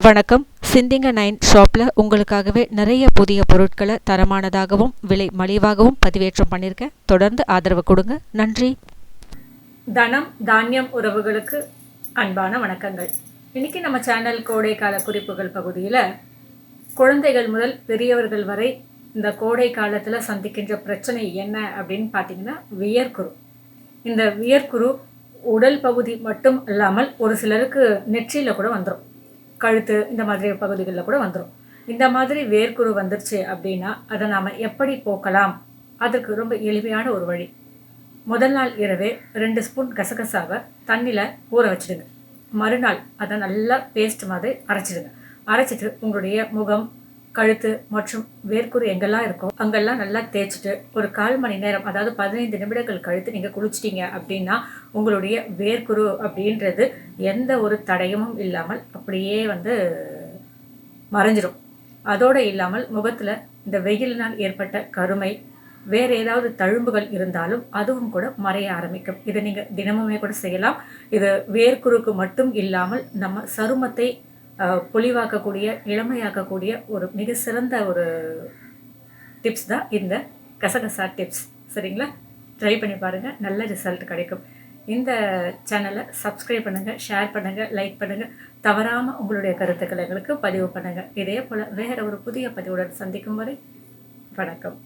வணக்கம். சிந்திங்க 9 ஷாப்பில் உங்களுக்காகவே நிறைய புதிய பொருட்களை தரமானதாகவும் விலை மலிவாகவும் பதிவேற்றம் பண்ணியிருக்கேன். தொடர்ந்து ஆதரவு கொடுங்க. நன்றி. தனம் தானியம் உறவுகளுக்கு அன்பான வணக்கங்கள். இன்னைக்கு நம்ம சேனல் கோடைக்கால குறிப்புகள் பகுதியில் குழந்தைகள் முதல் பெரியவர்கள் வரை இந்த கோடை காலத்தில் சந்திக்கின்ற பிரச்சனை என்ன அப்படின்னு பார்த்தீங்கன்னா வியர்க்குரு. இந்த வியர்க்குரு உடல் பகுதி மட்டும் இல்லாமல் ஒரு சிலருக்கு நெற்றியில் கூட வந்துடும், கழுத்து இந்த மாதிரி பகுதிகளில் கூட வந்துடும். இந்த மாதிரி வேர்க்குரு வந்துருச்சு அப்படின்னா அதை நாம் எப்படி போக்கலாம்? அதுக்கு ரொம்ப எளிமையான ஒரு வழி. முதல் நாள் இரவே 2 ஸ்பூன் கசகசாவை தண்ணியில் ஊற வச்சுடுங்க. மறுநாள் அதை நல்லா பேஸ்ட் மாதிரி அரைச்சிடுங்க. அரைச்சிட்டு உங்களுடைய முகம், கழுத்து மற்றும் வேர்க்குரு எங்கெல்லாம் இருக்கோ அங்கெல்லாம் நல்லா தேய்ச்சிட்டு ஒரு 1/4 மணி நேரம், அதாவது 15 நிமிடங்கள் கழித்து நீங்கள் குளிச்சிட்டிங்க அப்படின்னா உங்களுடைய வேர்க்குரு அப்படின்றது எந்த ஒரு தடயமும் இல்லாமல் அப்படியே மறைஞ்சிடும். அதோடு இல்லாமல் முகத்தில் இந்த வெயிலினால் ஏற்பட்ட கருமை, வேறு ஏதாவது தழும்புகள் இருந்தாலும் அதுவும் கூட மறைய ஆரம்பிக்கும். இதை நீங்கள் தினமுமே கூட செய்யலாம். இது வேர்க்குருக்கு மட்டும் இல்லாமல் நம்ம சருமத்தை பொலிவாக்கக்கூடிய, இளமையாக்கக்கூடிய ஒரு மிக சிறந்த ஒரு டிப்ஸ் தான் இந்த கசகசா டிப்ஸ். சரிங்களா? ட்ரை பண்ணி பாருங்கள், நல்ல ரிசல்ட் கிடைக்கும். இந்த சேனலை சப்ஸ்கிரைப் பண்ணுங்கள், ஷேர் பண்ணுங்கள், லைக் பண்ணுங்கள். தவறாமல் உங்களுடைய கருத்துக்களை எங்களுக்கு பதிவு பண்ணுங்கள். இதே போல் வேறு ஒரு புதிய பதிவுடன் சந்திக்கும் வரை வணக்கம்.